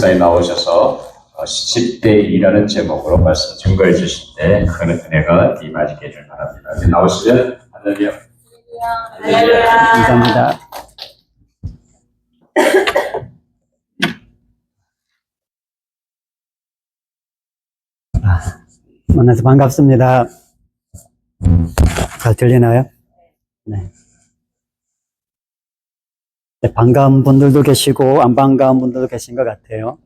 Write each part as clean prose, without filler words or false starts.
목사님 나오셔서 10대 2라는 제목으로 말씀 증거해 주실 때 큰 은혜가 임하시게 해줄 바랍니다. 이제 나오시면 할렐루야. 감사합니다. 만나서 반갑습니다. 잘 들리나요? 네. 반가운 분들도 계시고 안 반가운 분들도 계신 것 같아요.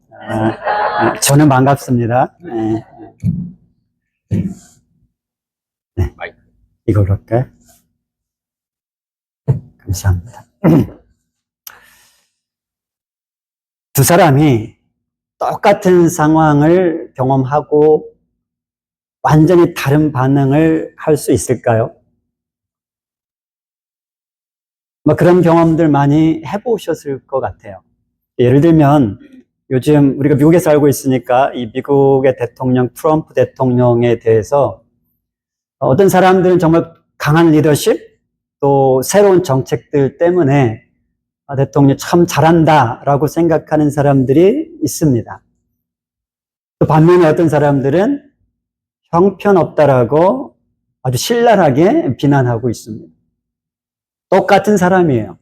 저는 반갑습니다. 네. 이걸로 할까요? 감사합니다. 두 사람이 똑같은 상황을 경험하고 완전히 다른 반응을 할 수 있을까요? 그런 경험들 많이 해보셨을 것 같아요. 예를 들면 요즘 우리가 미국에 살고 있으니까 이 미국의 대통령 트럼프 대통령에 대해서 어떤 사람들은 정말 강한 리더십 또 새로운 정책들 때문에 대통령 참 잘한다라고 생각하는 사람들이 있습니다. 또 반면에 어떤 사람들은 형편없다라고 아주 신랄하게 비난하고 있습니다. 똑같은 사람이에요.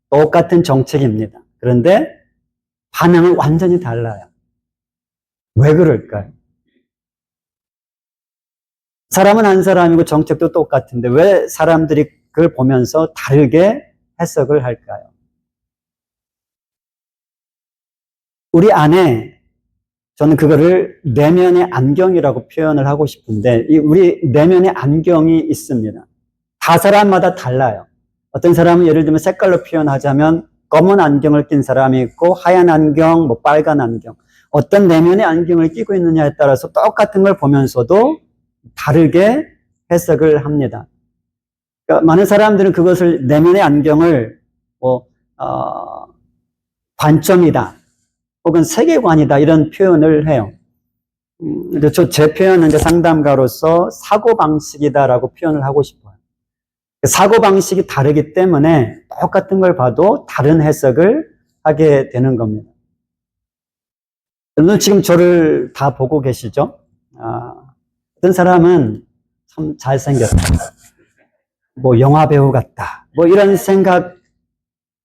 똑같은 정책입니다. 그런데 반응은 완전히 달라요. 왜 그럴까요? 사람은 한 사람이고 정책도 똑같은데 왜 사람들이 그걸 보면서 다르게 해석을 할까요? 우리 안에 저는 그거를 내면의 안경이라고 표현을 하고 싶은데 우리 내면의 안경이 있습니다. 다 사람마다 달라요. 어떤 사람은 예를 들면 색깔로 표현하자면 검은 안경을 낀 사람이 있고 하얀 안경, 빨간 안경. 어떤 내면의 안경을 끼고 있느냐에 따라서 똑같은 걸 보면서도 다르게 해석을 합니다. 그러니까 많은 사람들은 그것을 내면의 안경을 관점이다 혹은 세계관이다 이런 표현을 해요. 제 표현은 이제 상담가로서 사고방식이다라고 표현을 하고 싶어요. 사고방식이 다르기 때문에 똑같은 걸 봐도 다른 해석을 하게 되는 겁니다. 여러분 지금 저를 다 보고 계시죠? 어떤 사람은 참 잘생겼다. 영화배우 같다. 이런 생각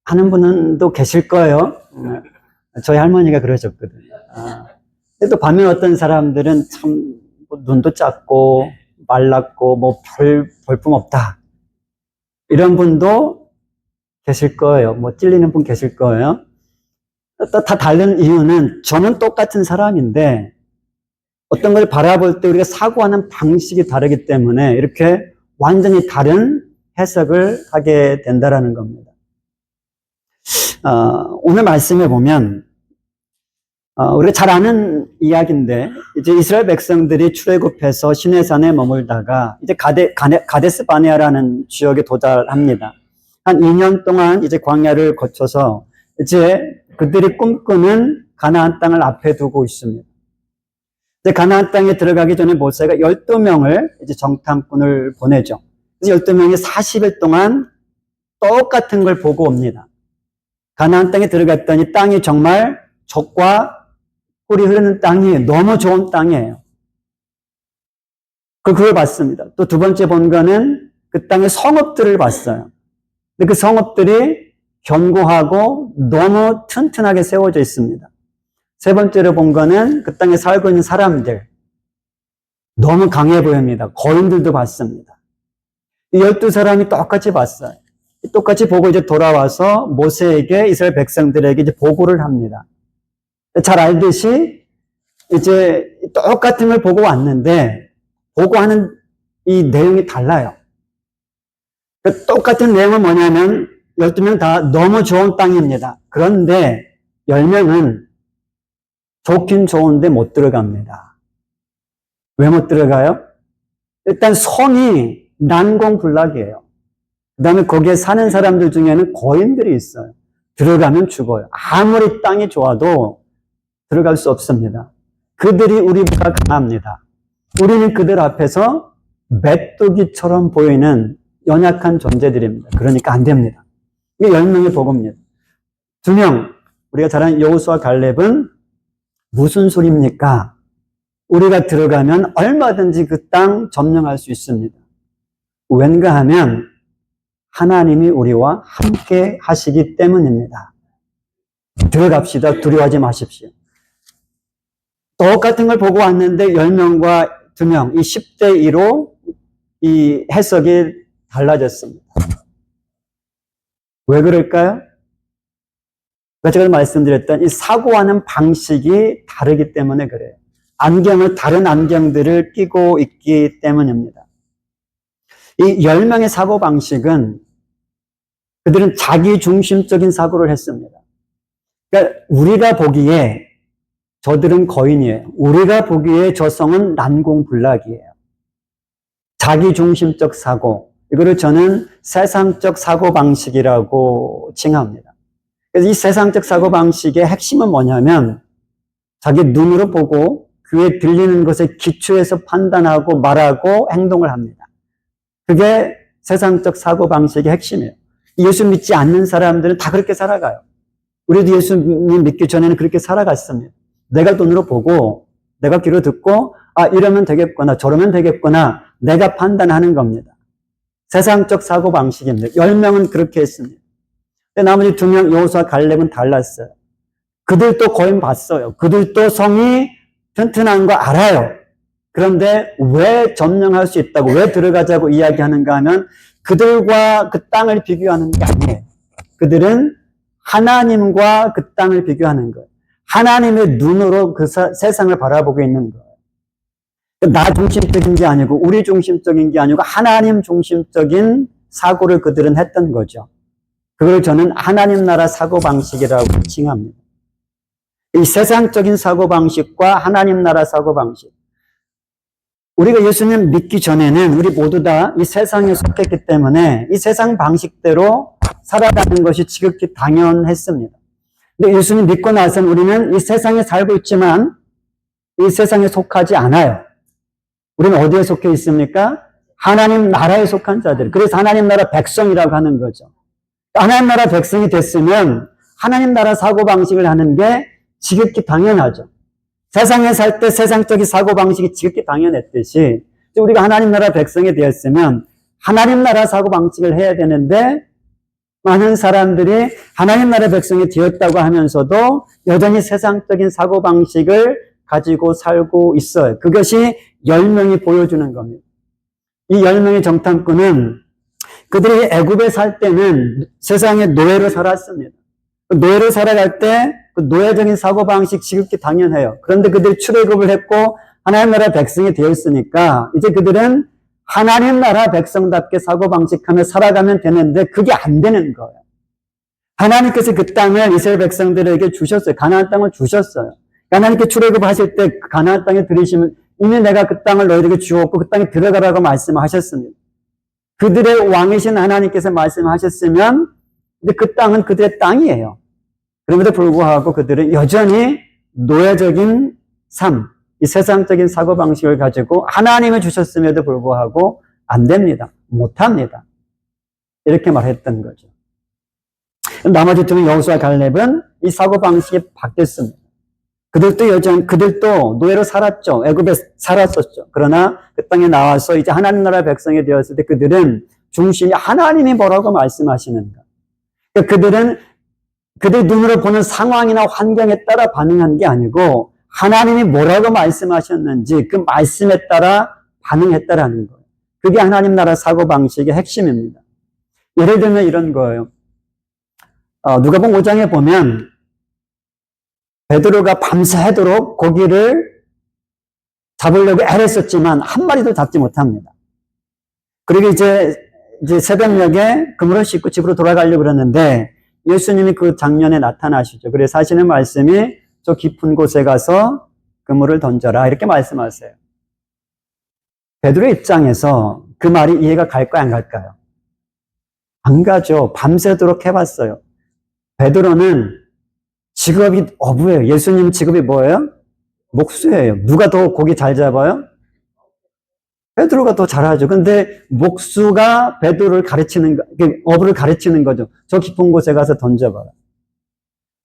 하는 분은 또 계실 거예요. 저희 할머니가 그러셨거든요. 또 반면 어떤 사람들은 참 눈도 작고 말랐고 볼품 없다. 이런 분도 계실 거예요. 찔리는 분 계실 거예요. 다 다른 이유는 저는 똑같은 사람인데 어떤 걸 바라볼 때 우리가 사고하는 방식이 다르기 때문에 이렇게 완전히 다른 해석을 하게 된다라는 겁니다. 오늘 말씀에 보면 우리가 잘 아는 이야기인데 이제 이스라엘 백성들이 출애굽해서 시내산에 머물다가 이제 가데스 바네아라는 지역에 도달합니다. 한 2년 동안 이제 광야를 거쳐서 이제 그들이 꿈꾸는 가나안 땅을 앞에 두고 있습니다. 이제 가나안 땅에 들어가기 전에 모세가 12명을 이제 정탐꾼을 보내죠. 그래서 12명이 40일 동안 똑같은 걸 보고 옵니다. 가나안 땅에 들어갔더니 땅이 정말 젖과 꿀이 흐르는 땅이 너무 좋은 땅이에요. 그걸 봤습니다. 또 두 번째 본 거는 그 땅의 성읍들을 봤어요. 근데 그 성읍들이 견고하고 너무 튼튼하게 세워져 있습니다. 세 번째로 본 거는 그 땅에 살고 있는 사람들. 너무 강해 보입니다. 거인들도 봤습니다. 이 12사람이 똑같이 봤어요. 똑같이 보고 이제 돌아와서 모세에게 이스라엘 백성들에게 이제 보고를 합니다. 잘 알듯이 이제 똑같은 걸 보고 왔는데 보고하는 이 내용이 달라요. 똑같은 내용은 뭐냐면 12명 다 너무 좋은 땅입니다. 그런데 10명은 좋긴 좋은데 못 들어갑니다. 왜 못 들어가요? 일단 손이 난공불락이에요. 그 다음에 거기에 사는 사람들 중에는 거인들이 있어요. 들어가면 죽어요. 아무리 땅이 좋아도 들어갈 수 없습니다. 그들이 우리보다 강합니다. 우리는 그들 앞에서 메뚜기처럼 보이는 연약한 존재들입니다. 그러니까 안 됩니다. 이게 10명의 복음입니다. 2명, 우리가 잘 아는 여호수아 갈렙은 무슨 소리입니까? 우리가 들어가면 얼마든지 그 땅 점령할 수 있습니다. 왠가 하면 하나님이 우리와 함께 하시기 때문입니다. 들어갑시다. 두려워하지 마십시오. 똑같은 걸 보고 왔는데 10명과 2명, 이 10대 2로 이 해석이 달라졌습니다. 왜 그럴까요? 제가 말씀드렸던 이 사고하는 방식이 다르기 때문에 그래요. 다른 안경들을 끼고 있기 때문입니다. 이 10명의 사고 방식은 그들은 자기 중심적인 사고를 했습니다. 그러니까 우리가 보기에 저들은 거인이에요. 우리가 보기에 저 성은 난공불락이에요. 자기 중심적 사고. 이거를 저는 세상적 사고 방식이라고 칭합니다. 그래서 이 세상적 사고 방식의 핵심은 뭐냐면 자기 눈으로 보고 귀에 들리는 것에 기초해서 판단하고 말하고 행동을 합니다. 그게 세상적 사고 방식의 핵심이에요. 예수 믿지 않는 사람들은 다 그렇게 살아가요. 우리도 예수님 믿기 전에는 그렇게 살아갔습니다. 내가 눈으로 보고 내가 귀로 듣고 이러면 되겠구나 저러면 되겠구나 내가 판단하는 겁니다. 세상적 사고 방식입니다. 10명은 그렇게 했습니다. 근데 나머지 2명 여호수아 갈렙은 달랐어요. 그들도 거인 봤어요. 그들도 성이 튼튼한 거 알아요. 그런데 왜 점령할 수 있다고 왜 들어가자고 이야기하는가 하면 그들과 그 땅을 비교하는 게 아니에요. 그들은 하나님과 그 땅을 비교하는 거예요. 하나님의 눈으로 그 세상을 바라보고 있는 거예요. 나 중심적인 게 아니고 우리 중심적인 게 아니고 하나님 중심적인 사고를 그들은 했던 거죠. 그걸 저는 하나님 나라 사고방식이라고 칭합니다. 이 세상적인 사고방식과 하나님 나라 사고방식. 우리가 예수님 믿기 전에는 우리 모두 다 이 세상에 속했기 때문에 이 세상 방식대로 살아가는 것이 지극히 당연했습니다. 근데 예수님 믿고 나서는 우리는 이 세상에 살고 있지만 이 세상에 속하지 않아요. 우리는 어디에 속해 있습니까? 하나님 나라에 속한 자들. 그래서 하나님 나라 백성이라고 하는 거죠. 하나님 나라 백성이 됐으면 하나님 나라 사고방식을 하는 게 지극히 당연하죠. 세상에 살 때 세상적인 사고방식이 지극히 당연했듯이 우리가 하나님 나라 백성이 되었으면 하나님 나라 사고방식을 해야 되는데 많은 사람들이 하나님 나라 백성이 되었다고 하면서도 여전히 세상적인 사고방식을 가지고 살고 있어요. 그것이 10명이 보여주는 겁니다. 이 10명의 정탐꾼은 그들이 애굽에 살 때는 세상의 노예로 살았습니다. 노예로 살아갈 때 그 노예적인 사고방식 지극히 당연해요. 그런데 그들이 출애굽을 했고 하나님 나라 백성이 되었으니까 이제 그들은 하나님 나라 백성답게 사고방식하며 살아가면 되는데 그게 안 되는 거예요. 하나님께서 그 땅을 이스라엘 백성들에게 주셨어요. 가나안 땅을 주셨어요. 하나님께 출애굽하실 때 가나안 땅에 들이시면 이미 내가 그 땅을 너희들에게 주었고 그 땅에 들어가라고 말씀하셨습니다. 그들의 왕이신 하나님께서 말씀하셨으면 근데 그 땅은 그들의 땅이에요. 그럼에도 불구하고 그들은 여전히 노예적인 삶, 이 세상적인 사고방식을 가지고 하나님을 주셨음에도 불구하고 안 됩니다. 못합니다. 이렇게 말했던 거죠. 나머지 2명 여호수아 갈렙은 이 사고방식이 바뀌었습니다. 그들도 노예로 살았죠. 애굽에 살았었죠. 그러나 그 땅에 나와서 이제 하나님 나라 백성이 되었을 때 그들은 중심이 하나님이 뭐라고 말씀하시는가. 그러니까 그들은 그들 눈으로 보는 상황이나 환경에 따라 반응한 게 아니고 하나님이 뭐라고 말씀하셨는지 그 말씀에 따라 반응했다라는 거예요. 그게 하나님 나라 사고방식의 핵심입니다. 예를 들면 이런 거예요. 누가복음 5장에 보면 베드로가 밤새도록 고기를 잡으려고 애랬었지만 한 마리도 잡지 못합니다. 그리고 이제 새벽녘에 그물을 씻고 집으로 돌아가려고 그러는데 예수님이 그 장면에 나타나시죠. 그래서 하시는 말씀이 저 깊은 곳에 가서 그물을 던져라 이렇게 말씀하세요. 베드로 입장에서 그 말이 이해가 갈까요? 안 갈까요? 안 가죠. 밤새도록 해봤어요. 베드로는 직업이 어부예요. 예수님 직업이 뭐예요? 목수예요. 누가 더 고기 잘 잡아요? 베드로가 더 잘하죠. 근데 목수가 베드로를 가르치는 거, 어부를 가르치는 거죠. 저 깊은 곳에 가서 던져봐라.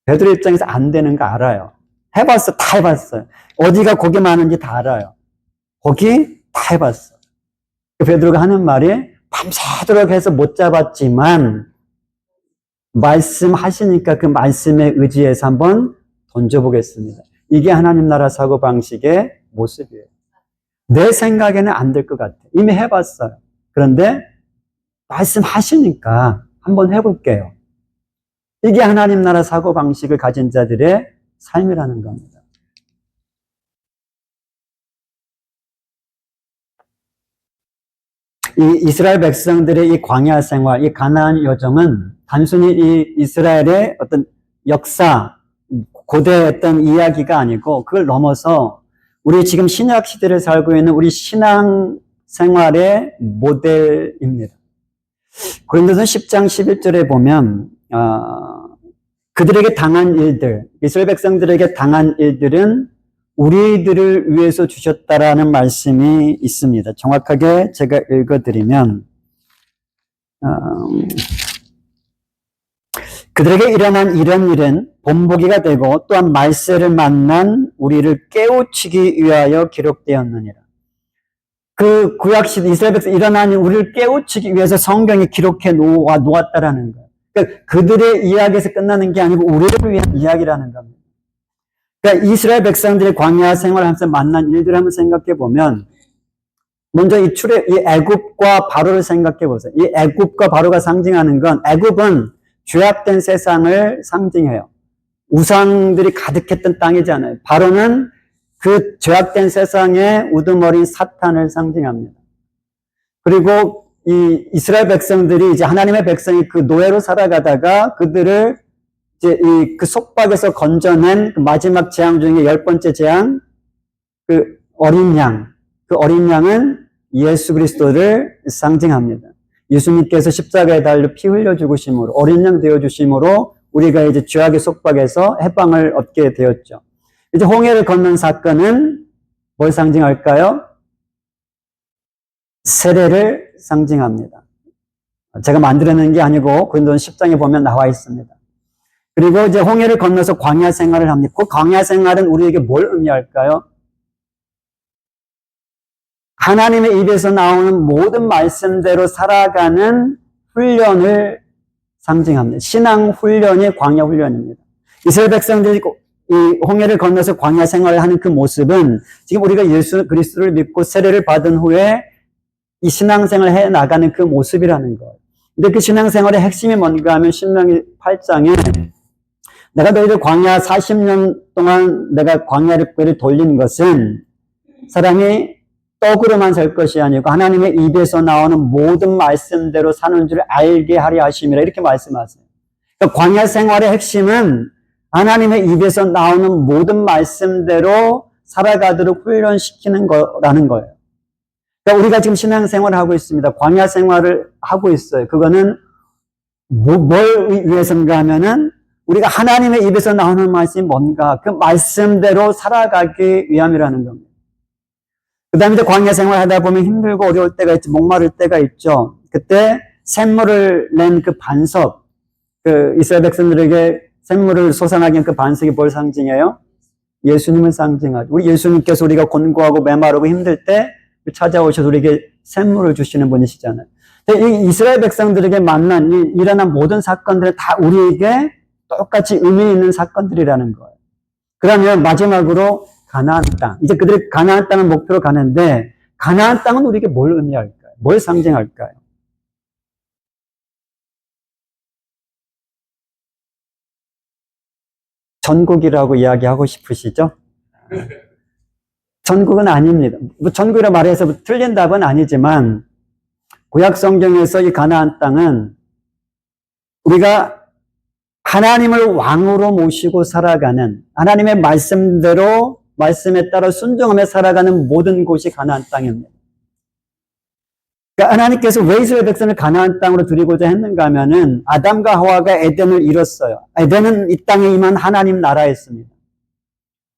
베드로 입장에서 안 되는 거 알아요. 해봤어. 다 해봤어요. 어디가 고기 많은지 다 알아요. 고기 다 해봤어. 베드로가 하는 말이 밤새도록 해서 못 잡았지만 말씀하시니까 그 말씀에 의지해서 한번 던져보겠습니다. 이게 하나님 나라 사고방식의 모습이에요. 내 생각에는 안 될 것 같아. 이미 해봤어요. 그런데 말씀하시니까 한번 해볼게요. 이게 하나님 나라 사고방식을 가진 자들의 삶이라는 겁니다. 이 이스라엘 백성들의 이 광야 생활, 이 가나안 여정은 단순히 이 이스라엘의 어떤 역사, 고대의 어떤 이야기가 아니고 그걸 넘어서 우리 지금 신약 시대를 살고 있는 우리 신앙 생활의 모델입니다. 고린도서 10장 11절에 보면 그들에게 당한 일들, 이스라엘 백성들에게 당한 일들은 우리들을 위해서 주셨다라는 말씀이 있습니다. 정확하게 제가 읽어드리면 그들에게 일어난 이런 일은 본보기가 되고 또한 말세를 만난 우리를 깨우치기 위하여 기록되었느니라. 그 구약시대 이스라엘 백성 일어난 일 우리를 깨우치기 위해서 성경에 기록해 놓았다라는 거예요. 그러니까 그들의 이야기에서 끝나는 게 아니고 우리를 위한 이야기라는 겁니다. 그러니까 이스라엘 백성들의 광야 생활하면서 만난 일들을 한번 생각해 보면 먼저 이 애굽과 바로를 생각해 보세요. 이 애굽과 바로가 상징하는 건 애굽은 죄악된 세상을 상징해요. 우상들이 가득했던 땅이잖아요. 바로는 그 죄악된 세상의 우두머리인 사탄을 상징합니다. 그리고 이 이스라엘 백성들이 이제 하나님의 백성이 그 노예로 살아가다가 그들을 이제 그 속박에서 건져낸 그 마지막 재앙 중에 10번째 재앙, 그 어린 양, 그 어린 양은 예수 그리스도를 상징합니다. 예수님께서 십자가에 달려 피 흘려 죽으심으로 어린 양 되어 주심으로 우리가 이제 죄악의 속박에서 해방을 얻게 되었죠. 이제 홍해를 건넌 사건은 뭘 상징할까요? 세례를 상징합니다. 제가 만들어낸 게 아니고 고린도서 10장에 보면 나와 있습니다. 그리고 이제 홍해를 건너서 광야 생활을 합니다. 그 광야 생활은 우리에게 뭘 의미할까요? 하나님의 입에서 나오는 모든 말씀대로 살아가는 훈련을 상징합니다. 신앙 훈련이 광야 훈련입니다. 이스라엘 백성들이 이 홍해를 건너서 광야 생활을 하는 그 모습은 지금 우리가 예수 그리스도를 믿고 세례를 받은 후에 이 신앙생활을 해 나가는 그 모습이라는 거예요. 근데 그 신앙생활의 핵심이 뭔가 하면 신명기 8장에 내가 너희들 광야 40년 동안 내가 광야를 돌린 것은 사람이 떡으로만 살 것이 아니고 하나님의 입에서 나오는 모든 말씀대로 사는 줄 알게 하려 하심이라 이렇게 말씀하세요. 그러니까 광야 생활의 핵심은 하나님의 입에서 나오는 모든 말씀대로 살아가도록 훈련시키는 거라는 거예요. 그러니까 우리가 지금 신앙생활을 하고 있습니다. 광야 생활을 하고 있어요. 그거는 뭘 위해서인가 하면은 우리가 하나님의 입에서 나오는 말씀이 뭔가 그 말씀대로 살아가기 위함이라는 겁니다. 그 다음에 이제 광야 생활 하다 보면 힘들고 어려울 때가 있죠. 목마를 때가 있죠. 그때 샘물을 낸 그 반석, 그 이스라엘 백성들에게 샘물을 솟아나게 한 그 반석이 뭘 상징해요? 예수님을 상징하죠. 우리 예수님께서 우리가 곤고하고 메마르고 힘들 때 찾아오셔서 우리에게 샘물을 주시는 분이시잖아요. 이 이스라엘 백성들에게 만난 일어난 모든 사건들은 다 우리에게 똑같이 의미 있는 사건들이라는 거예요. 그러면 마지막으로 가나안 땅. 이제 그들이 가나안 땅을 목표로 가는데 가나안 땅은 우리에게 뭘 의미할까요? 뭘 상징할까요? 전국이라고 이야기하고 싶으시죠? 전국은 아닙니다. 전국이라 말해서 틀린 답은 아니지만 구약 성경에서 이 가나안 땅은 우리가 하나님을 왕으로 모시고 살아가는 하나님의 말씀대로 말씀에 따라 순종하며 살아가는 모든 곳이 가나안 땅입니다. 그러니까 하나님께서 왜 이스라엘 백성을 가나안 땅으로 들이고자 했는가 하면은 아담과 하와가 에덴을 잃었어요. 에덴은 이 땅에 임한 하나님 나라였습니다.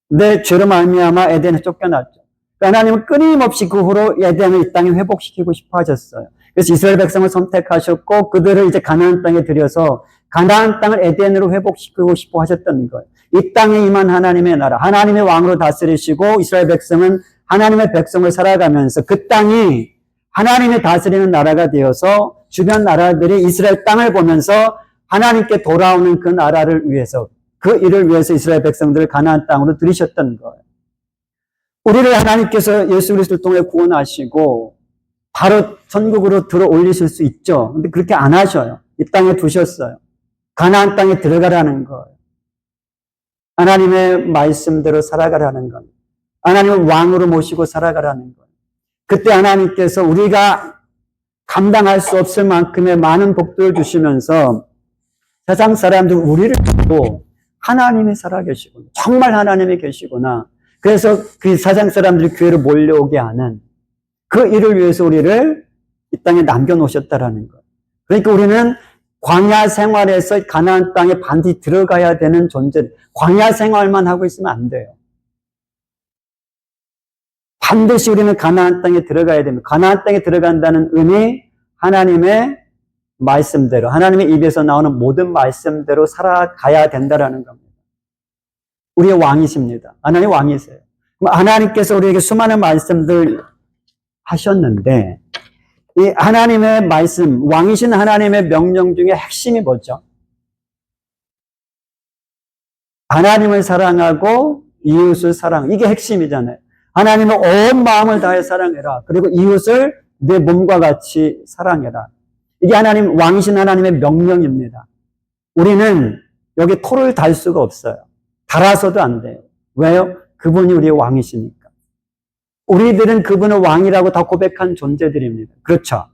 근데 죄로 말미암아 에덴에 쫓겨났죠. 그러니까 하나님은 끊임없이 그 후로 에덴을 이 땅에 회복시키고 싶어 하셨어요. 그래서 이스라엘 백성을 선택하셨고 그들을 이제 가나안 땅에 들여서 가나안 땅을 에덴으로 회복시키고 싶어 하셨던 거예요. 이 땅에 임한 하나님의 나라, 하나님의 왕으로 다스리시고 이스라엘 백성은 하나님의 백성을 살아가면서 그 땅이 하나님이 다스리는 나라가 되어서 주변 나라들이 이스라엘 땅을 보면서 하나님께 돌아오는 그 나라를 위해서, 그 일을 위해서 이스라엘 백성들을 가나안 땅으로 들이셨던 거예요. 우리를 하나님께서 예수 그리스도를 통해 구원하시고 바로 천국으로 들어 올리실 수 있죠. 근데 그렇게 안 하셔요. 이 땅에 두셨어요. 가나안 땅에 들어가라는 거예요. 하나님의 말씀대로 살아가라는 겁니다. 하나님을 왕으로 모시고 살아가라는 거예요. 그때 하나님께서 우리가 감당할 수 없을 만큼의 많은 복들을 주시면서 세상 사람들 우리를 보고 하나님이 살아계시구나, 정말 하나님이 계시구나, 그래서 그 세상 사람들이 교회로 몰려오게 하는 그 일을 위해서 우리를 이 땅에 남겨놓으셨다라는 거예요. 그러니까 우리는 광야 생활에서 가나안 땅에 반드시 들어가야 되는 존재, 광야 생활만 하고 있으면 안 돼요. 반드시 우리는 가나안 땅에 들어가야 됩니다. 가나안 땅에 들어간다는 의미, 하나님의 말씀대로, 하나님의 입에서 나오는 모든 말씀대로 살아가야 된다라는 겁니다. 우리의 왕이십니다. 하나님 왕이세요. 하나님께서 우리에게 수많은 말씀들 하셨는데, 이 하나님의 말씀, 왕이신 하나님의 명령 중에 핵심이 뭐죠? 하나님을 사랑하고 이웃을 사랑. 이게 핵심이잖아요. 하나님을 온 마음을 다해 사랑해라. 그리고 이웃을 내 몸과 같이 사랑해라. 이게 하나님, 왕이신 하나님의 명령입니다. 우리는 여기 토를 달 수가 없어요. 달아서도 안 돼요. 왜요? 그분이 우리의 왕이시니까. 우리들은 그분을 왕이라고 다 고백한 존재들입니다. 그렇죠?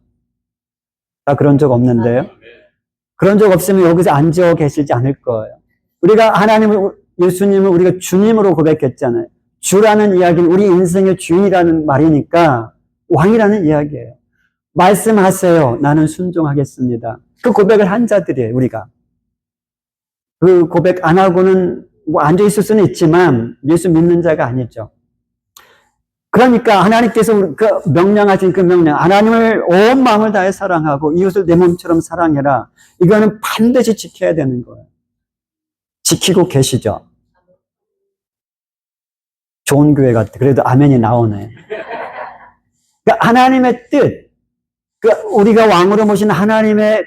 다 그런 적 없는데요? 그런 적 없으면 여기서 앉아 계시지 않을 거예요. 우리가 하나님을, 예수님을 우리가 주님으로 고백했잖아요. 주라는 이야기는 우리 인생의 주인이라는 말이니까 왕이라는 이야기예요. 말씀하세요. 나는 순종하겠습니다. 그 고백을 한 자들이에요, 우리가. 그 고백 안 하고는 뭐 앉아있을 수는 있지만 예수 믿는 자가 아니죠. 그러니까 하나님께서 그 명령하신 그 명령, 하나님을 온 마음을 다해 사랑하고 이웃을 내 몸처럼 사랑해라. 이거는 반드시 지켜야 되는 거예요. 지키고 계시죠? 좋은 교회 같아. 그래도 아멘이 나오네. 그러니까 하나님의 뜻, 우리가 왕으로 모신 하나님의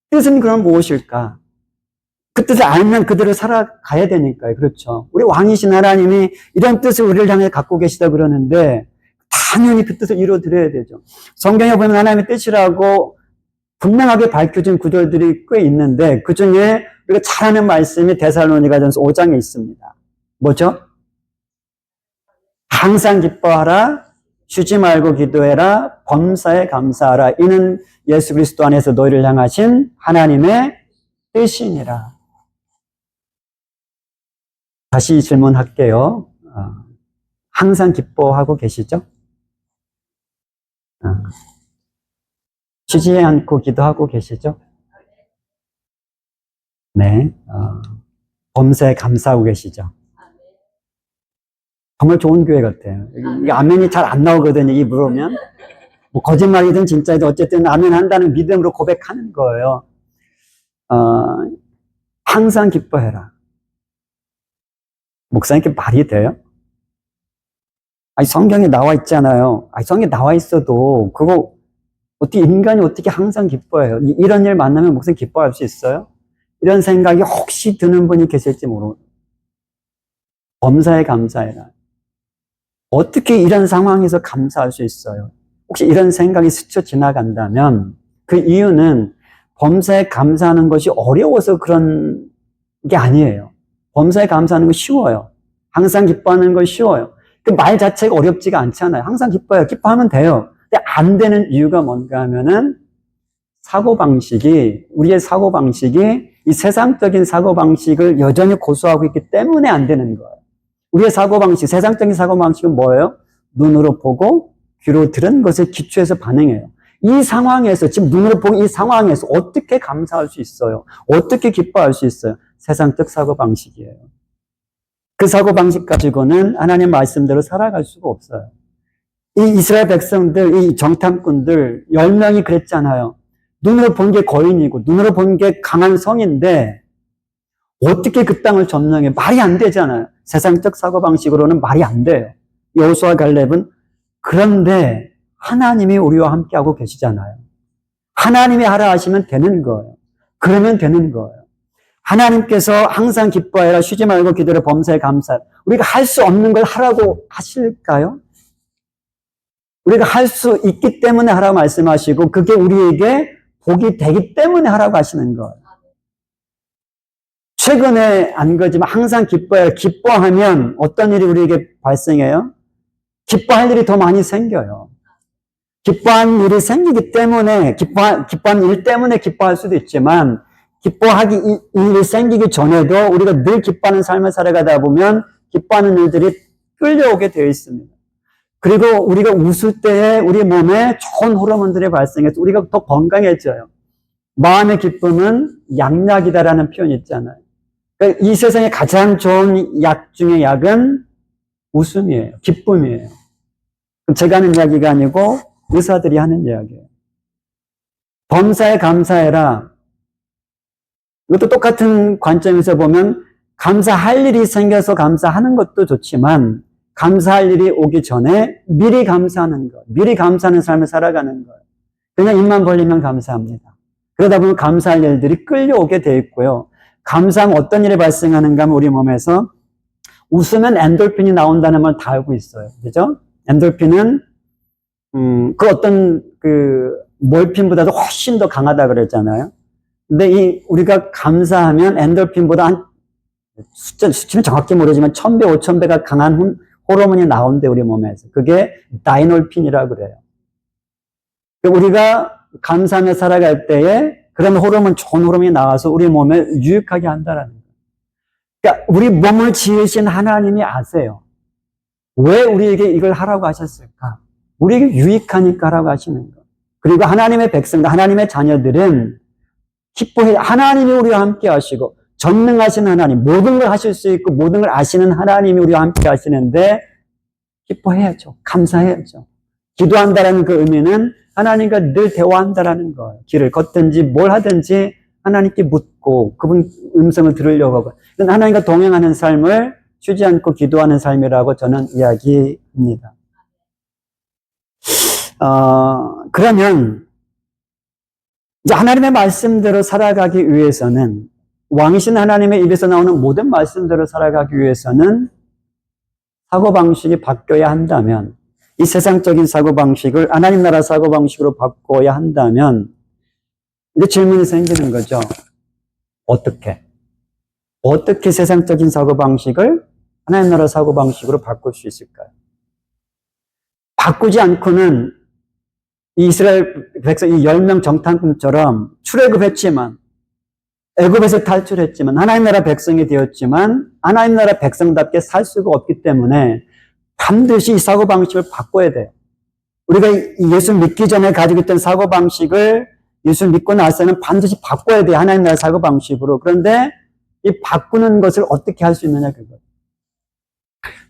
뜻은 그럼 무엇일까? 그 뜻을 알면 그대로 살아가야 되니까요. 그렇죠. 우리 왕이신 하나님이 이런 뜻을 우리를 향해 갖고 계시다 그러는데 당연히 그 뜻을 이루어드려야 되죠. 성경에 보면 하나님의 뜻이라고 분명하게 밝혀진 구절들이 꽤 있는데 그 중에 우리가 잘 아는 말씀이 데살로니가전서 5장에 있습니다. 뭐죠? 항상 기뻐하라, 쉬지 말고 기도해라, 범사에 감사하라. 이는 예수 그리스도 안에서 너희를 향하신 하나님의 뜻이니라. 다시 질문할게요. 항상 기뻐하고 계시죠? 쉬지 않고 기도하고 계시죠? 네. 범사에 감사하고 계시죠? 정말 좋은 교회 같아요. 이게 아멘이 잘 안 나오거든요, 이 물으면. 뭐 거짓말이든 진짜이든 어쨌든 아멘 한다는 믿음으로 고백하는 거예요. 항상 기뻐해라. 목사님께 말이 돼요? 아니, 성경에 나와 있잖아요. 아니, 성경에 나와 있어도 그거 어떻게 인간이 어떻게 항상 기뻐해요? 이런 일 만나면 목사님 기뻐할 수 있어요? 이런 생각이 혹시 드는 분이 계실지 모르고. 범사에 감사해라. 어떻게 이런 상황에서 감사할 수 있어요? 혹시 이런 생각이 스쳐 지나간다면 그 이유는 범사에 감사하는 것이 어려워서 그런 게 아니에요. 범사에 감사하는 거 쉬워요. 항상 기뻐하는 거 쉬워요. 그 말 자체가 어렵지가 않잖아요. 항상 기뻐요. 기뻐하면 돼요. 근데 안 되는 이유가 뭔가 하면은 우리의 사고방식이 이 세상적인 사고방식을 여전히 고수하고 있기 때문에 안 되는 거예요. 우리의 사고방식, 세상적인 사고방식은 뭐예요? 눈으로 보고 귀로 들은 것을 기초해서 반응해요. 이 상황에서, 지금 눈으로 보고 이 상황에서 어떻게 감사할 수 있어요? 어떻게 기뻐할 수 있어요? 세상적 사고방식이에요. 그 사고방식 가지고는 하나님 말씀대로 살아갈 수가 없어요. 이 이스라엘 백성들, 이 정탐꾼들 10명이 그랬잖아요. 눈으로 본 게 거인이고 눈으로 본 게 강한 성인데 어떻게 그 땅을 점령해? 말이 안 되잖아요. 세상적 사고방식으로는 말이 안 돼요. 여호수아 갈렙은. 그런데 하나님이 우리와 함께하고 계시잖아요. 하나님이 하라 하시면 되는 거예요. 그러면 되는 거예요. 하나님께서 항상 기뻐하라, 쉬지 말고 기도를 범사에 감사하라. 우리가 할 수 없는 걸 하라고 하실까요? 우리가 할 수 있기 때문에 하라고 말씀하시고 그게 우리에게 복이 되기 때문에 하라고 하시는 거예요. 최근에 안 거지만 항상 기뻐해라. 기뻐하면 어떤 일이 우리에게 발생해요? 기뻐할 일이 더 많이 생겨요. 기뻐한 일이 생기기 때문에, 기뻐한 일 때문에 기뻐할 수도 있지만, 일이 생기기 전에도 우리가 늘 기뻐하는 삶을 살아가다 보면 기뻐하는 일들이 끌려오게 되어 있습니다. 그리고 우리가 웃을 때에 우리 몸에 좋은 호르몬들이 발생해서 우리가 더 건강해져요. 마음의 기쁨은 양약이다라는 표현이 있잖아요. 그러니까 이 세상에 가장 좋은 약 중에 약은 웃음이에요. 기쁨이에요. 제가 하는 이야기가 아니고 의사들이 하는 이야기예요. 범사에 감사해라. 이것도 똑같은 관점에서 보면 감사할 일이 생겨서 감사하는 것도 좋지만 감사할 일이 오기 전에 미리 감사하는 것, 미리 감사하는 삶을 살아가는 거예요. 그냥 입만 벌리면 감사합니다. 그러다 보면 감사할 일들이 끌려오게 돼 있고요. 감사하면 어떤 일이 발생하는가 하면 우리 몸에서 웃으면 엔돌핀이 나온다는 걸 다 알고 있어요. 그죠? 엔돌핀은 그 어떤 몰핀보다도 훨씬 더 강하다 그랬잖아요. 근데 우리가 감사하면 엔돌핀보다 수치는 정확히 모르지만 1000배, 5000배가 강한 호르몬이 나온대, 우리 몸에서. 그게 다이놀핀이라고 그래요. 우리가 감사하며 살아갈 때에 그런 좋은 호르몬이 나와서 우리 몸에 유익하게 한다라는 거예요. 그러니까 우리 몸을 지으신 하나님이 아세요. 왜 우리에게 이걸 하라고 하셨을까? 우리에게 유익하니까 하라고 하시는 거예요. 그리고 하나님의 백성들, 하나님의 자녀들은 기뻐해. 하나님이 우리와 함께 하시고 전능하신 하나님, 모든 걸 하실 수 있고 모든 걸 아시는 하나님이 우리와 함께 하시는데 기뻐해야죠. 감사해야죠. 기도한다라는 그 의미는 하나님과 늘 대화한다라는 거예요. 길을 걷든지 뭘 하든지 하나님께 묻고 그분 음성을 들으려고 하고, 하나님과 동행하는 삶을 쉬지 않고 기도하는 삶이라고 저는 이야기합니다. 그러면 이제 하나님의 말씀대로 살아가기 위해서는, 왕이신 하나님의 입에서 나오는 모든 말씀대로 살아가기 위해서는 사고방식이 바뀌어야 한다면, 이 세상적인 사고방식을 하나님 나라 사고방식으로 바꿔야 한다면 이제 질문이 생기는 거죠. 어떻게 세상적인 사고방식을 하나님 나라 사고방식으로 바꿀 수 있을까요? 바꾸지 않고는 이스라엘 백성, 이 10명 정탐꾼처럼 출애굽했지만, 애굽에서 탈출했지만, 하나님 나라 백성이 되었지만 하나님 나라 백성답게 살 수가 없기 때문에 반드시 이 사고방식을 바꿔야 돼요. 우리가 예수 믿기 전에 가지고 있던 사고방식을 예수 믿고 나서는 반드시 바꿔야 돼요. 하나님 나라 사고방식으로. 그런데 이 바꾸는 것을 어떻게 할 수 있느냐, 그거.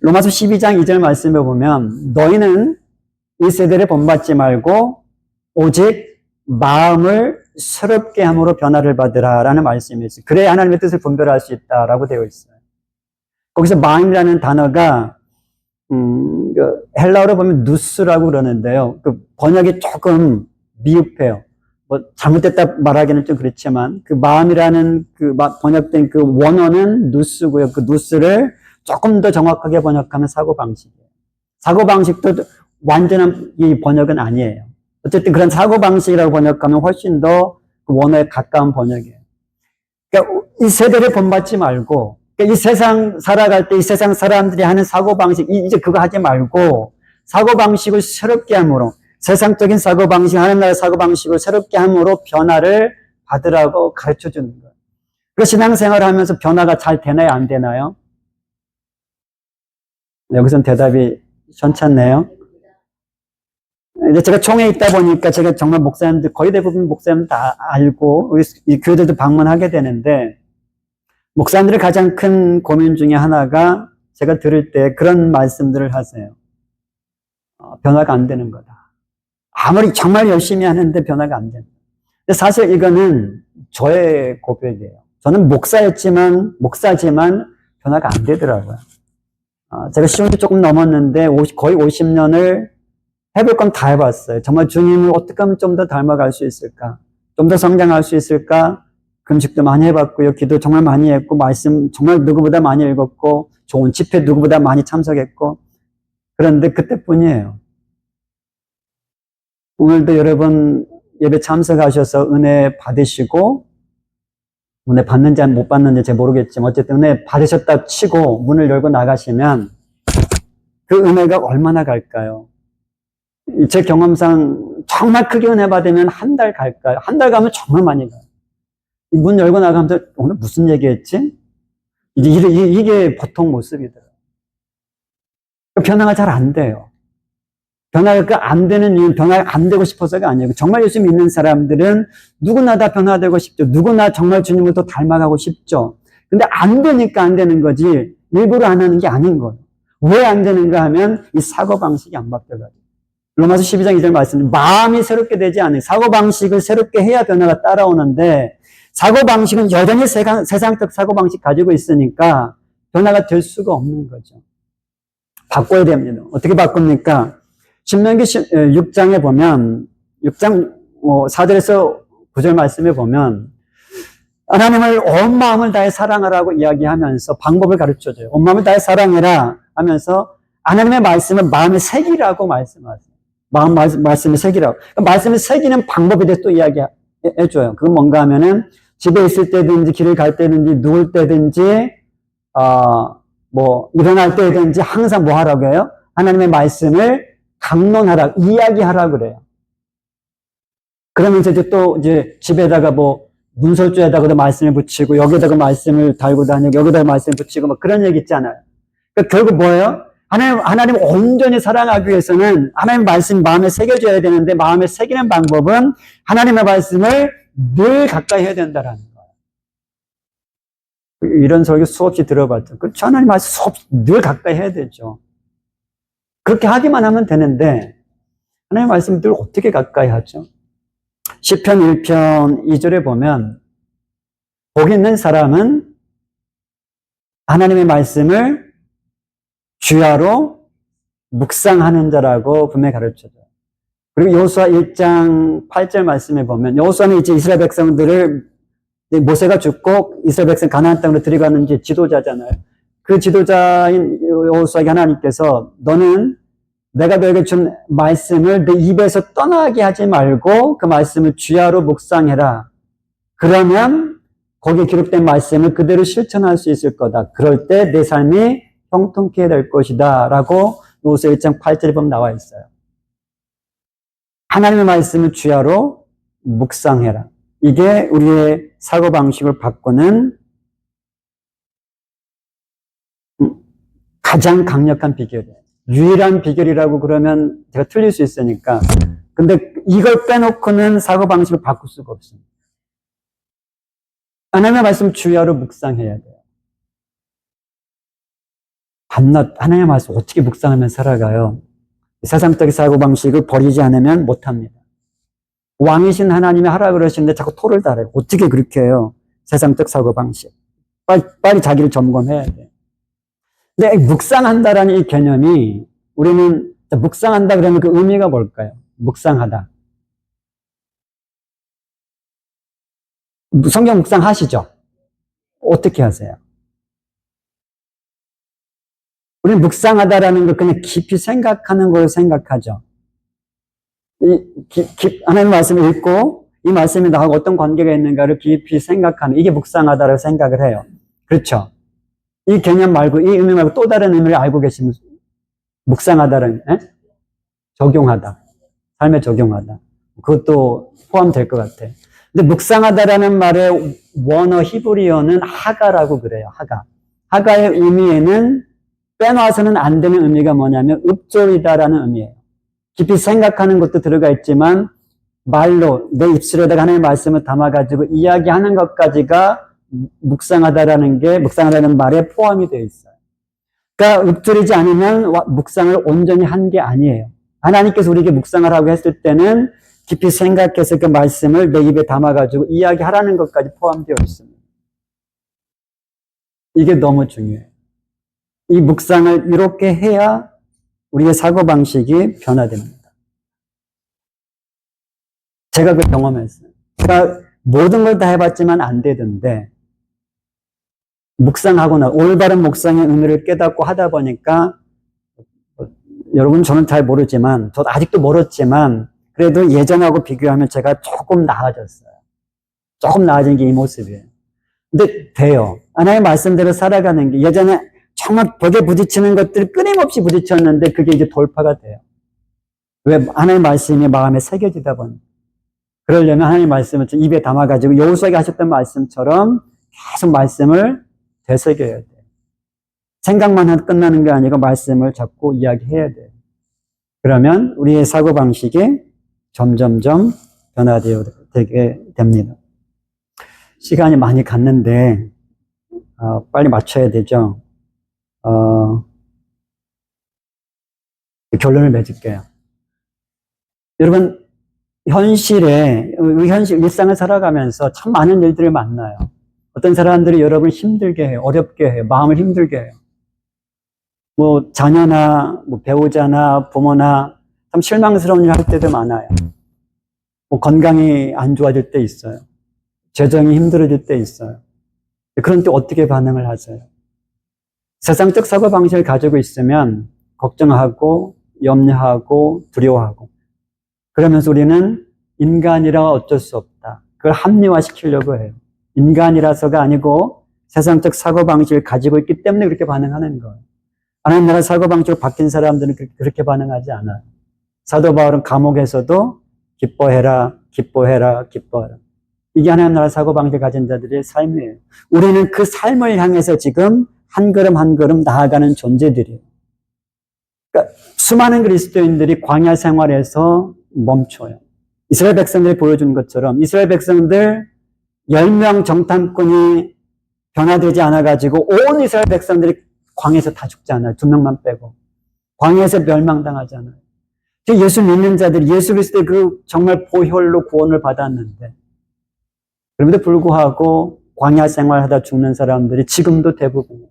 로마서 12장 2절 말씀에 보면 너희는 이 세대를 본받지 말고 오직 마음을 새롭게 함으로 변화를 받으라라는 말씀이 있어요. 그래야 하나님의 뜻을 분별할 수 있다라고 되어 있어요. 거기서 마음이라는 단어가 헬라어로 보면 누스라고 그러는데요. 그 번역이 조금 미흡해요. 뭐 잘못됐다 말하기는 좀 그렇지만 그 마음이라는 번역된 그 원어는 누스고요. 그 누스를 조금 더 정확하게 번역하면 사고방식이에요. 사고방식도 완전한 이 번역은 아니에요. 어쨌든 그런 사고방식이라고 번역하면 훨씬 더 그 원어에 가까운 번역이에요. 그러니까 이 세대를 본받지 말고, 그러니까 이 세상 살아갈 때 이 세상 사람들이 하는 사고방식, 이제 그거 하지 말고 사고방식을 새롭게 함으로, 세상적인 사고방식, 하나님 나라의 사고방식을 새롭게 함으로 변화를 받으라고 가르쳐 주는 거예요. 그래서 신앙생활을 하면서 변화가 잘 되나요, 안 되나요? 여기서는 대답이 현찮네요. 이제 제가 총회에 있다 보니까 제가 정말 목사님들, 거의 대부분 목사님들 다 알고, 이 교회들도 방문하게 되는데, 목사님들의 가장 큰 고민 중에 하나가 제가 들을 때 그런 말씀들을 하세요. 변화가 안 되는 거다. 아무리 정말 열심히 하는데 변화가 안 된다. 근데 사실 이거는 저의 고백이에요. 저는 목사지만 변화가 안 되더라고요. 제가 시온 지 조금 넘었는데 거의 50년을 해볼 건 다 해봤어요. 정말 주님을 어떻게 하면 좀 더 닮아갈 수 있을까? 좀 더 성장할 수 있을까? 금식도 많이 해봤고요. 기도 정말 많이 했고, 말씀 정말 누구보다 많이 읽었고, 좋은 집회 누구보다 많이 참석했고, 그런데 그때뿐이에요. 오늘도 여러분 예배 참석하셔서 은혜 받으시고, 은혜 받는지 못 받는지 잘 모르겠지만 어쨌든 은혜 받으셨다 치고 문을 열고 나가시면 그 은혜가 얼마나 갈까요? 제 경험상 정말 크게 은혜 받으면 한 달 갈까요? 한 달 가면 정말 많이 가요. 문 열고 나가면서 오늘 무슨 얘기했지? 이게 보통 모습이더라고요. 변화가 잘 안 돼요. 변화가 안 되는 이유는 변화가 안 되고 싶어서가 아니에요. 정말 예수 믿는 사람들은 누구나 다 변화되고 싶죠. 누구나 정말 주님을 더 닮아가고 싶죠. 근데 안 되니까 안 되는 거지 일부러 안 하는 게 아닌 거예요. 왜 안 되는가 하면 이 사고방식이 안 바뀌어가지고. 로마서 12장 2절 말씀, 마음이 새롭게 되지 않아요. 사고방식을 새롭게 해야 변화가 따라오는데 사고방식은 여전히 세상적 사고방식 가지고 있으니까 변화가 될 수가 없는 거죠. 바꿔야 됩니다. 어떻게 바꿉니까? 신명기 6장에 보면 6장 4절에서 9절 말씀에 보면 하나님을 온 마음을 다해 사랑하라고 이야기하면서 방법을 가르쳐줘요. 온 마음을 다해 사랑해라 하면서 하나님의 말씀을 마음에 새기라고 말씀하세요. 말씀을 새기라고. 말씀을 새기는 방법에 대해서 또 이야기해줘요. 그건 뭔가 하면은 집에 있을 때든지 길을 갈 때든지 누울 때든지 일어날 때든지 항상 뭐 하라고 해요? 하나님의 말씀을 강론하라, 이야기하라 그래요. 그러면서 이제 집에다가 문설주에다가도 말씀을 붙이고, 여기다가 말씀을 달고 다니고, 여기다가 말씀을 붙이고, 그런 얘기 있잖아요. 그러니까 결국 뭐예요? 하나님 온전히 사랑하기 위해서는 하나님 말씀 마음에 새겨줘야 되는데, 마음에 새기는 방법은 하나님의 말씀을 늘 가까이 해야 된다라는 거예요. 이런 설교 수없이 들어봤죠. 그렇죠. 하나님 말씀 수없이 늘 가까이 해야 되죠. 그렇게 하기만 하면 되는데 하나님의 말씀을 어떻게 가까이 하죠? 시편 1편 2절에 보면 복 있는 사람은 하나님의 말씀을 주야로 묵상하는 자라고 분명히 가르쳐줘요. 그리고 여호수아 1장 8절 말씀에 보면 여호수아는 이제 이스라엘 백성들을 모세가 죽고 이스라엘 백성 가나안 땅으로 들어가는 이제 지도자잖아요. 그 지도자인 여호수아에게 하나님께서 너는 내가 너에게 준 말씀을 내 입에서 떠나게 하지 말고 그 말씀을 주야로 묵상해라. 그러면 거기에 기록된 말씀을 그대로 실천할 수 있을 거다. 그럴 때 내 삶이 형통케 될 것이다. 라고 여호수아 1장 8절에 보면 나와 있어요. 하나님의 말씀을 주야로 묵상해라. 이게 우리의 사고방식을 바꾸는 가장 강력한 비결이에요. 유일한 비결이라고 그러면 제가 틀릴 수 있으니까. 근데 이걸 빼놓고는 사고방식을 바꿀 수가 없습니다. 하나님의 말씀 주야로 묵상해야 돼요. 밤낮 하나님의 말씀 어떻게 묵상하면 살아가요? 세상적인 사고방식을 버리지 않으면 못합니다. 왕이신 하나님이 하라 그러시는데 자꾸 토를 달아요. 어떻게 그렇게 해요? 세상적 사고방식. 빨리 자기를 점검해야 돼요. 근데 묵상한다라는 이 개념이 우리는 묵상한다 그러면 그 의미가 뭘까요? 묵상하다. 성경 묵상하시죠? 어떻게 하세요? 우리는 묵상하다라는 걸 그냥 깊이 생각하는 걸 생각하죠. 하나님의 말씀을 읽고 이 말씀이 나하고 어떤 관계가 있는가를 깊이 생각하는 이게 묵상하다라고 생각을 해요. 그렇죠? 이 개념 말고 이 의미 말고 또 다른 의미를 알고 계시면 묵상하다는 적용하다. 삶에 적용하다. 그것도 포함될 것 같아요. 근데 묵상하다라는 말의 원어 히브리어는 하가라고 그래요. 하가. 하가의 의미에는 빼놔서는 안 되는 의미가 뭐냐면 읊조리다라는 의미예요. 깊이 생각하는 것도 들어가 있지만 말로 내 입술에다가 하나님의 말씀을 담아가지고 이야기하는 것까지가 묵상하다라는 말에 포함이 되어 있어요. 그러니까 읊조리지 않으면 묵상을 온전히 한 게 아니에요. 하나님께서 우리에게 묵상을 하고 했을 때는 깊이 생각해서 그 말씀을 내 입에 담아가지고 이야기하라는 것까지 포함되어 있습니다. 이게 너무 중요해요. 이 묵상을 이렇게 해야 우리의 사고방식이 변화됩니다. 제가 그 경험했어요. 제가 모든 걸 다 해봤지만 안 되던데, 묵상하거나 올바른 묵상의 의미를 깨닫고 하다 보니까, 여러분 저는 잘 모르지만, 저도 아직도 멀었지만, 그래도 예전하고 비교하면 제가 조금 나아졌어요. 조금 나아진 게 이 모습이에요. 근데 돼요. 하나님의 말씀대로 살아가는 게 예전에 정말 벽에 부딪히는 것들이 끊임없이 부딪혔는데 그게 이제 돌파가 돼요. 왜? 하나님의 말씀이 마음에 새겨지다 보니. 그러려면 하나님의 말씀을 입에 담아가지고 여호수아에게 하셨던 말씀처럼 계속 말씀을 되새겨야 돼요. 생각만 하고 끝나는 게 아니고 말씀을 잡고 이야기해야 돼요. 그러면 우리의 사고방식이 점점점 변화되게 됩니다. 시간이 많이 갔는데 빨리 맞춰야 되죠. 결론을 맺을게요. 여러분, 현실에, 일상을 살아가면서 참 많은 일들을 만나요. 어떤 사람들이 여러분을 힘들게 해요. 어렵게 해요. 마음을 힘들게 해요. 뭐, 자녀나, 뭐 배우자나, 부모나, 참 실망스러운 일 할 때도 많아요. 뭐, 건강이 안 좋아질 때 있어요. 재정이 힘들어질 때 있어요. 그런 때 어떻게 반응을 하세요? 세상적 사고방식을 가지고 있으면 걱정하고 염려하고 두려워하고 그러면서 우리는 인간이라 어쩔 수 없다. 그걸 합리화시키려고 해요. 인간이라서가 아니고 세상적 사고방식을 가지고 있기 때문에 그렇게 반응하는 거예요. 하나님 나라 사고방식으로 바뀐 사람들은 그렇게 반응하지 않아요. 사도 바울은 감옥에서도 기뻐해라, 기뻐해라, 기뻐해라. 이게 하나님 나라 사고방식을 가진 자들의 삶이에요. 우리는 그 삶을 향해서 지금 한 걸음 한 걸음 나아가는 존재들이에요. 그러니까 수많은 그리스도인들이 광야 생활에서 멈춰요. 이스라엘 백성들이 보여준 것처럼 이스라엘 백성들 10명 정탐꾼이 변화되지 않아가지고 온 이스라엘 백성들이 광야에서 다 죽지 않아요. 2명만 빼고. 광야에서 멸망당하지 않아요. 예수 믿는 자들이 예수 그리스도의 그 정말 보혈로 구원을 받았는데 그럼에도 불구하고 광야 생활하다 죽는 사람들이 지금도 대부분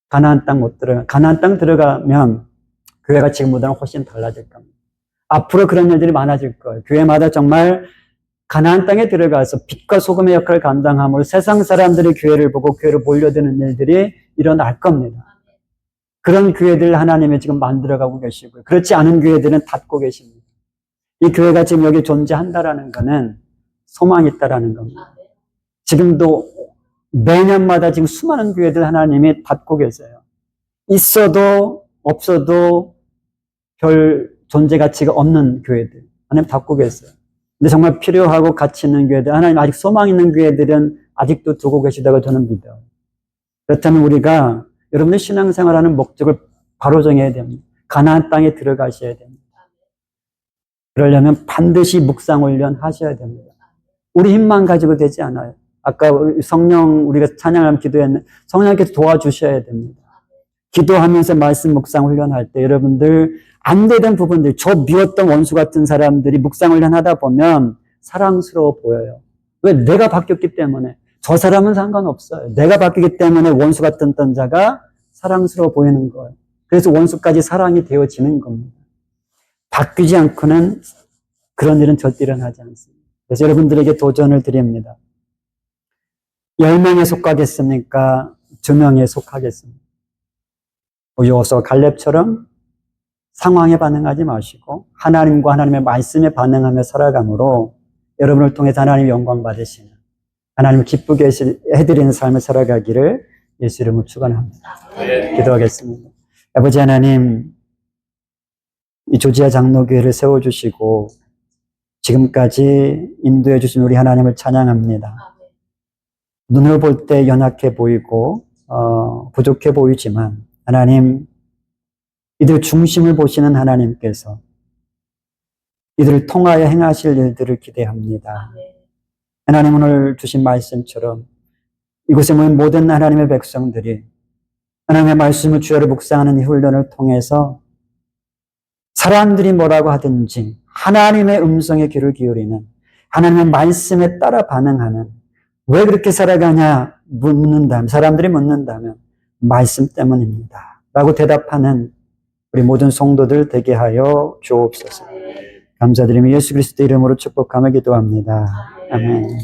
가나안 땅 못 들어가요. 가나안 땅 들어가면 교회가 지금보다는 훨씬 달라질 겁니다. 앞으로 그런 일들이 많아질 거예요. 교회마다 정말 가나안 땅에 들어가서 빛과 소금의 역할을 감당함으로 세상 사람들이 교회를 보고 교회로 몰려드는 일들이 일어날 겁니다. 그런 교회들 하나님이 지금 만들어가고 계시고요. 그렇지 않은 교회들은 닫고 계십니다. 이 교회가 지금 여기 존재한다라는 것은 소망이 있다라는 겁니다. 지금도 매년마다 지금 수많은 교회들 하나님이 닫고 계세요. 있어도 없어도 별 존재 가치가 없는 교회들 하나님 닫고 계세요. 근데 정말 필요하고 가치 있는 교회들 하나님 아직 소망 있는 교회들은 아직도 두고 계시다고 저는 믿어요. 그렇다면 우리가 여러분들 신앙생활하는 목적을 바로 정해야 됩니다. 가나안 땅에 들어가셔야 됩니다. 그러려면 반드시 묵상훈련 하셔야 됩니다. 우리 힘만 가지고 되지 않아요. 아까 성령 우리가 찬양하면 기도했는데 성령께서 도와주셔야 됩니다. 기도하면서 말씀 묵상 훈련할 때 여러분들 안 되던 부분들 저 미웠던 원수 같은 사람들이 묵상 훈련하다 보면 사랑스러워 보여요. 왜? 내가 바뀌었기 때문에. 저 사람은 상관없어요. 내가 바뀌기 때문에 원수 같은 자가 사랑스러워 보이는 거예요. 그래서 원수까지 사랑이 되어지는 겁니다. 바뀌지 않고는 그런 일은 절대 일어나지 않습니다. 그래서 여러분들에게 도전을 드립니다. 10명에 속하겠습니까? 2명에 속하겠습니까? 여호수아 갈렙처럼 상황에 반응하지 마시고 하나님과 하나님의 말씀에 반응하며 살아감으로 여러분을 통해서 하나님의 영광 받으시는 하나님을 기쁘게 해드리는 삶을 살아가기를 예수 이름으로 축원합니다. 기도하겠습니다. 아버지 하나님, 이 조지아 장로교회를 세워주시고 지금까지 인도해 주신 우리 하나님을 찬양합니다. 눈을 볼 때 연약해 보이고 부족해 보이지만 하나님, 이들 중심을 보시는 하나님께서 이들을 통하여 행하실 일들을 기대합니다. 하나님 오늘 주신 말씀처럼 이곳에 모인 모든 하나님의 백성들이 하나님의 말씀을 주야로 묵상하는 이 훈련을 통해서 사람들이 뭐라고 하든지 하나님의 음성에 귀를 기울이는 하나님의 말씀에 따라 반응하는 왜 그렇게 살아가냐? 사람들이 묻는다면 말씀 때문입니다. 라고 대답하는 우리 모든 성도들 되게 하여 주옵소서. 감사드리며 예수 그리스도 이름으로 축복하며 기도합니다. 아멘.